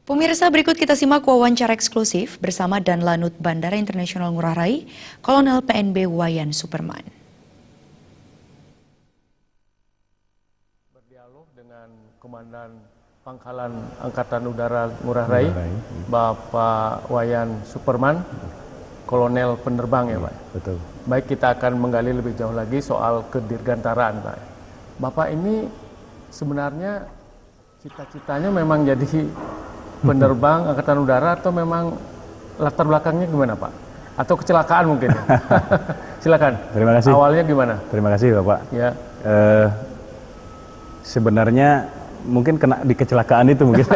Pemirsa, berikut kita simak wawancara eksklusif bersama Danlanut Bandara Internasional Ngurah Rai, Kolonel PNB Wayan Superman. Berdialog dengan Komandan Pangkalan Angkatan Udara Ngurah Rai, Bapak Wayan Superman, Kolonel penerbang ya Pak? Betul. Baik, kita akan menggali lebih jauh lagi soal kedirgantaraan Pak. Bapak ini sebenarnya cita-citanya memang jadi penerbang Angkatan Udara atau memang latar belakangnya gimana Pak? Atau kecelakaan mungkin ya? Silakan. Terima kasih. Awalnya gimana? Terima kasih Bapak. Ya. Sebenarnya mungkin kena di kecelakaan itu mungkin.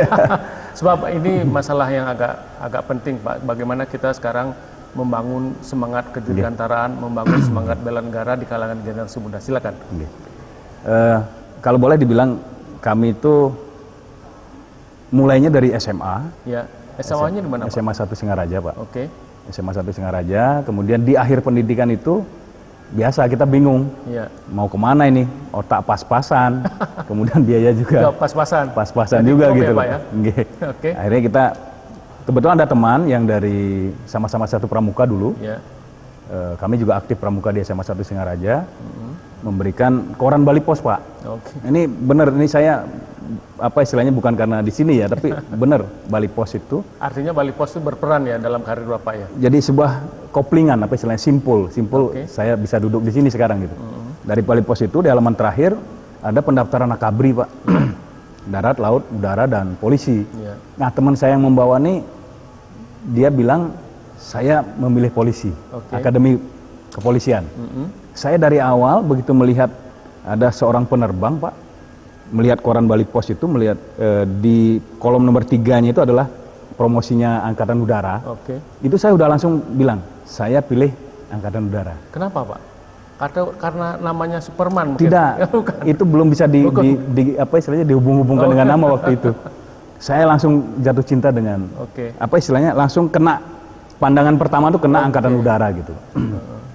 Sebab ini masalah yang agak penting Pak. Bagaimana kita sekarang membangun semangat kedirgantaraan, membangun semangat bela negara di kalangan generasi muda. Silakan. Kalau boleh dibilang kami itu mulainya dari SMA. Ya. SMA-nya di mana Pak? SMA 1 Singaraja Pak. Oke. SMA 1 Singaraja. Kemudian di akhir pendidikan itu biasa kita bingung. Ya. Mau kemana ini? Otak pas-pasan. Kemudian biaya juga Pas-pasan. Pas-pasan juga gitu ya, Pak, loh. ya? Oke. Akhirnya kita kebetulan ada teman yang dari sama-sama satu pramuka dulu. Ya. Kami juga aktif pramuka di SMA 1 Singaraja, memberikan koran Bali Pos Pak. Oke. Ini benar, ini saya apa istilahnya bukan karena di sini ya, tapi benar Bali Pos itu. Artinya Bali Pos itu berperan ya dalam karir Bapak ya? Jadi sebuah koplingan apa istilahnya simpul Oke. saya bisa duduk di sini sekarang gitu. Dari Bali Pos itu di halaman terakhir ada pendaftaran akabri Pak. Darat, laut, udara, dan polisi. Ya. Nah teman saya yang membawa nih, dia bilang saya memilih polisi, Oke. akademi kepolisian. Saya dari awal begitu melihat ada seorang penerbang Pak, melihat koran Bali Pos itu, melihat di kolom nomor 3-nya itu adalah promosinya Angkatan Udara. Oke. Itu saya udah langsung bilang, saya pilih Angkatan Udara. Kenapa Pak? Karena namanya Superman mungkin? Tidak, itu belum bisa apa istilahnya dihubung-hubungkan dengan nama waktu itu. Saya langsung jatuh cinta dengan apa istilahnya, langsung kena pandangan pertama tuh kena Angkatan Udara gitu.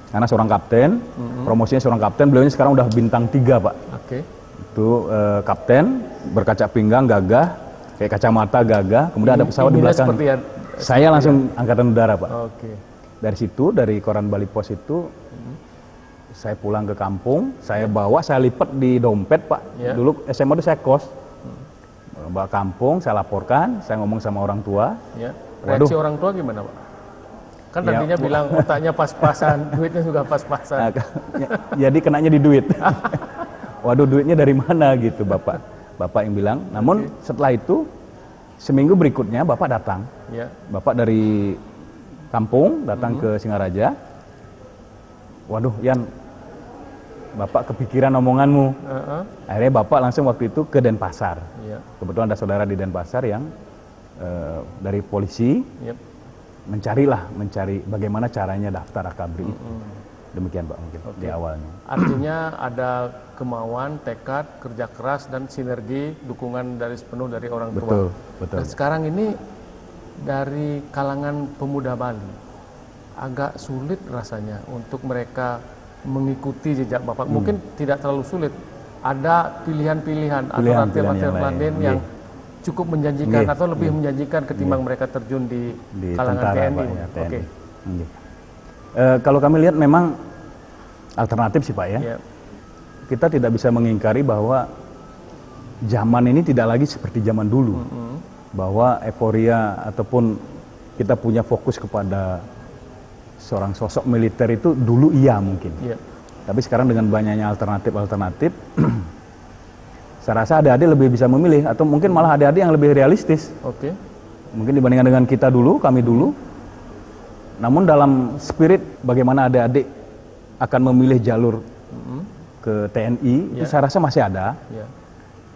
Karena seorang kapten, promosinya seorang kapten, beliau ini sekarang udah bintang 3 Pak. Oke. Itu kapten, berkaca pinggang, gagah, kayak kacamata gagah, kemudian ada pesawat di belakang. Saya langsung Angkatan Udara Pak. Oke. Dari situ, dari koran Bali Pos itu, saya pulang ke kampung, saya bawa, saya lipat di dompet Pak. Ya. Dulu SMA itu saya kos. Bawa kampung, saya laporkan, saya ngomong sama orang tua. Ya. Reaksi orang tua gimana Pak? Kan tadinya bilang otaknya pas-pasan, duitnya juga pas-pasan. Jadi kenanya di duit. Waduh, duitnya dari mana gitu Bapak. Bapak yang bilang. Namun setelah itu, seminggu berikutnya Bapak datang. Ya. Bapak dari kampung datang ke Singaraja. Waduh, Yan, Bapak kepikiran omonganmu. Akhirnya Bapak langsung waktu itu ke Denpasar. Ya. Kebetulan ada saudara di Denpasar yang dari polisi. Mencari bagaimana caranya daftar akabri itu. Demikian Pak mungkin di awalnya. Artinya ada kemauan, tekad, kerja keras, dan sinergi, dukungan dari sepenuh dari orang tua. Betul. Nah, sekarang ini dari kalangan pemuda Bali, agak sulit rasanya untuk mereka mengikuti jejak Bapak. Mungkin tidak terlalu sulit. Ada pilihan-pilihan atau alternatif yang cukup menjanjikan atau lebih menjanjikan ketimbang mereka terjun di kalangan tentara, TNI. Pak, ya, TNI. Kalau kami lihat memang alternatif sih Pak ya. Kita tidak bisa mengingkari bahwa zaman ini tidak lagi seperti zaman dulu. Bahwa euforia ataupun kita punya fokus kepada seorang sosok militer itu dulu iya mungkin. Tapi sekarang dengan banyaknya alternatif, saya rasa adik-adik lebih bisa memilih, atau mungkin malah adik-adik yang lebih realistis. Mungkin dibandingkan dengan kita dulu, kami dulu. Namun dalam spirit bagaimana adik-adik akan memilih jalur ke TNI, itu saya rasa masih ada.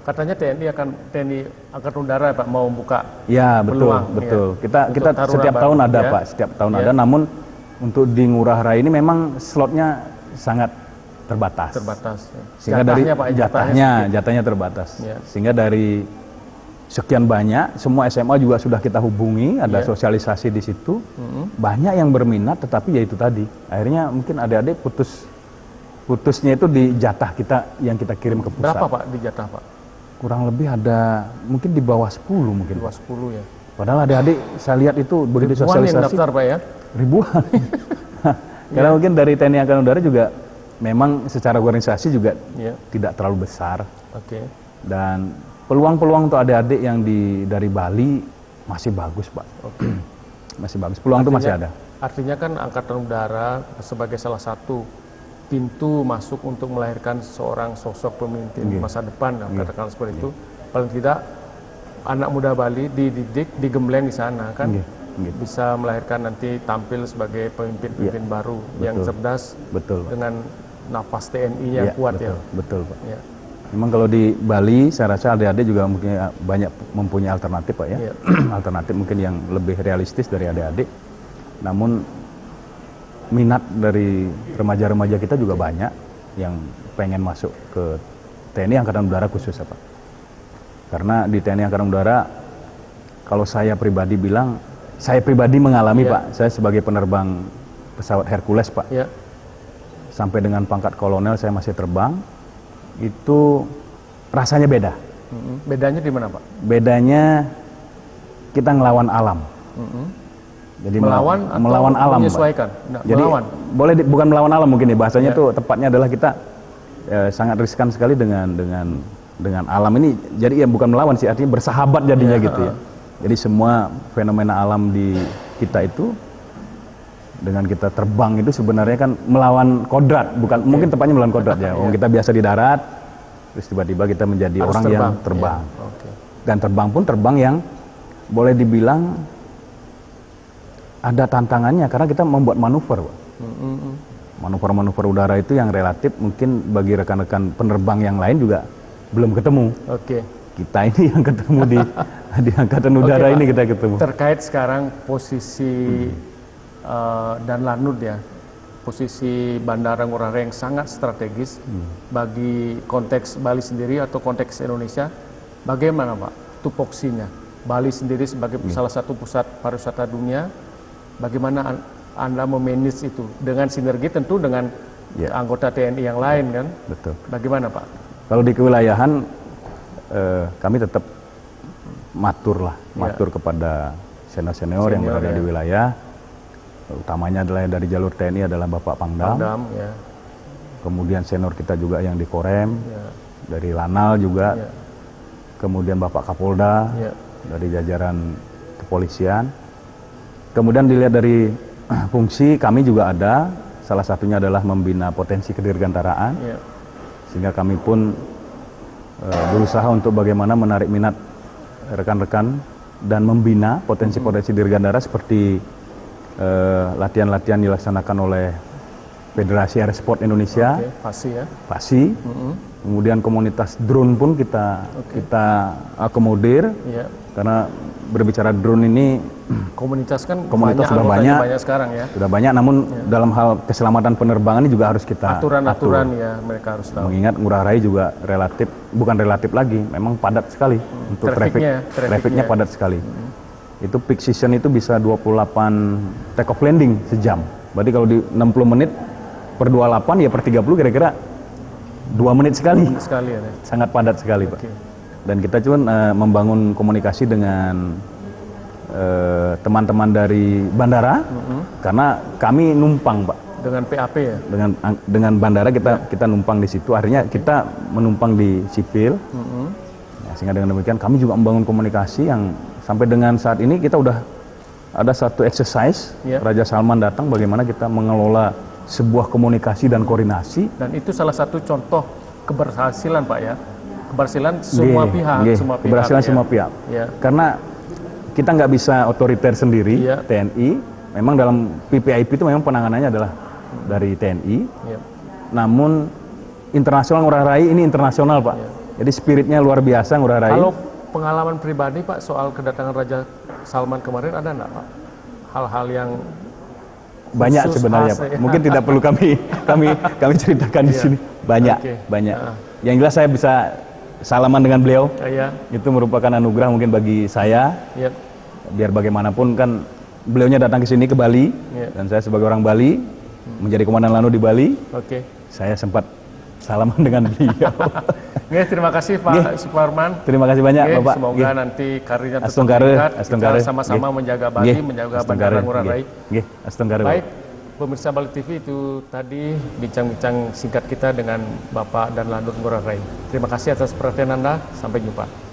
Katanya TNI Angkatan Udara Pak mau buka peluang. Betul. Kita setiap tahun ada Pak, setiap tahun ada. Namun untuk di Ngurah Rai ini memang slotnya sangat terbatas. Sehingga dari jatahnya terbatas. Sehingga dari sekian banyak, semua SMA juga sudah kita hubungi, ada sosialisasi di situ. Banyak yang berminat, tetapi ya itu tadi. Akhirnya mungkin adik-adik putusnya itu di jatah kita yang kita kirim ke pusat. Berapa Pak di jatah Pak? Kurang lebih ada mungkin di bawah 10 mungkin. Di bawah 10 ya. Padahal adik-adik saya lihat itu begitu Ribuan yang sosialisasi. daftar Pak ya? Ribuan. Karena mungkin dari TNI Angkatan Udara juga memang secara organisasi juga tidak terlalu besar. Oke. Dan peluang-peluang untuk adik-adik yang dari Bali masih bagus, Pak. Oke. Masih bagus. Peluang itu masih ada. Artinya kan Angkatan Udara sebagai salah satu pintu masuk untuk melahirkan seorang sosok pemimpin masa depan, katakanlah seperti itu. Paling tidak anak muda Bali dididik, digembleng di sana kan, bisa melahirkan nanti tampil sebagai pemimpin-pemimpin baru yang cerdas, dengan nafas TNI yang kuat ya. Betul Pak. Memang kalau di Bali, saya rasa adik-adik juga mungkin banyak mempunyai alternatif Pak ya. Alternatif mungkin yang lebih realistis dari adik-adik. Namun minat dari remaja-remaja kita juga banyak yang pengen masuk ke TNI Angkatan Udara khusus Pak. Karena di TNI Angkatan Udara, kalau saya pribadi bilang, saya pribadi mengalami Pak, saya sebagai penerbang pesawat Hercules Pak, sampai dengan pangkat kolonel saya masih terbang, itu rasanya beda. Bedanya di mana Pak? Bedanya kita ngelawan alam. Jadi melawan alam, menyesuaikan. Nah, jadi melawan. Bukan melawan alam mungkin ya, bahasanya tuh tepatnya adalah kita sangat riskan sekali dengan alam ini. Jadi ya bukan melawan sih, artinya bersahabat jadinya gitu ya. Jadi semua fenomena alam di kita itu dengan kita terbang itu sebenarnya kan melawan kodrat, bukan mungkin tepatnya melawan kodrat ya. Kita biasa di darat, terus tiba-tiba kita menjadi orang yang terbang. Dan terbang pun terbang yang boleh dibilang ada tantangannya karena kita membuat manuver, Pak. Manuver-manuver udara itu yang relatif mungkin bagi rekan-rekan penerbang yang lain juga belum ketemu. Kita ini yang ketemu di Angkatan Udara ini kita ketemu. Terkait sekarang posisi dan Lanut ya, posisi Bandara Ngurah Rai yang sangat strategis bagi konteks Bali sendiri atau konteks Indonesia, bagaimana Pak tupoksinya? Bali sendiri sebagai salah satu pusat pariwisata dunia, bagaimana Anda memanage itu dengan sinergi tentu dengan anggota TNI yang lain kan? Betul. Bagaimana Pak? Kalau di kewilayahan kami tetap matur kepada senior yang berada di wilayah, utamanya adalah dari jalur TNI adalah Bapak Pangdam, kemudian senior kita juga yang di Korem, dari Lanal juga, kemudian Bapak Kapolda, dari jajaran kepolisian. Kemudian dilihat dari fungsi kami juga ada, salah satunya adalah membina potensi kedirgantaraan, sehingga kami pun berusaha untuk bagaimana menarik minat rekan-rekan dan membina potensi-potensi dirgantara seperti latihan-latihan dilaksanakan oleh Federasi Aerosport Indonesia, FASI. Kemudian komunitas drone pun kita akomodir, karena berbicara drone ini komunitas sudah banyak sekarang ya. Sudah banyak, namun dalam hal keselamatan penerbangan ini juga harus kita aturan ya, mereka harus tahu. Mengingat Ngurah Rai juga bukan relatif lagi, memang padat sekali untuk trafficnya padat sekali. Itu peak season itu bisa 28 take off landing sejam. Berarti kalau di 60 menit per 28 ya per 30 kira-kira 2 menit sekali. Sangat padat sekali Pak. Dan kita cuma membangun komunikasi dengan teman-teman dari bandara, karena kami numpang Pak. Dengan PAP ya? Dengan bandara kita numpang di situ, artinya kita menumpang di sipil. Sehingga dengan demikian kami juga membangun komunikasi yang sampai dengan saat ini kita udah ada satu exercise, Raja Salman datang bagaimana kita mengelola sebuah komunikasi dan koordinasi. Dan itu salah satu contoh keberhasilan Pak ya? Keberhasilan semua pihak. Keberhasilan semua pihak. Karena kita nggak bisa otoriter sendiri, TNI. Memang dalam PPIP itu memang penanganannya adalah dari TNI. Namun internasional Ngurah Rai ini internasional Pak. Jadi spiritnya luar biasa Ngurah Rai. Kalau pengalaman pribadi Pak soal kedatangan Raja Salman kemarin ada nggak Pak? Hal-hal yang banyak sebenarnya Pak. Mungkin tidak perlu kami ceritakan di sini. Banyak. Yang jelas saya bisa salaman dengan beliau. Itu merupakan anugerah mungkin bagi saya. Biar bagaimanapun kan beliaunya datang ke sini ke Bali, dan saya sebagai orang Bali menjadi komandan Lanut di Bali. Saya sempat bersalaman dengan beliau. Nggih, terima kasih Pak Suparman. Terima kasih banyak Nggih, Bapak. semoga nanti karirnya tetap Astonggare, meningkat. Astonggare. Kita sama-sama Nggih. menjaga Bali, Nggih, menjaga Astonggare. Bandara Ngurah Rai. Nggih, Astonggare. Baik, pemirsa Bali TV, itu tadi bincang-bincang singkat kita dengan Bapak Danlanut Ngurah Rai. Terima kasih atas perhatian Anda. Sampai jumpa.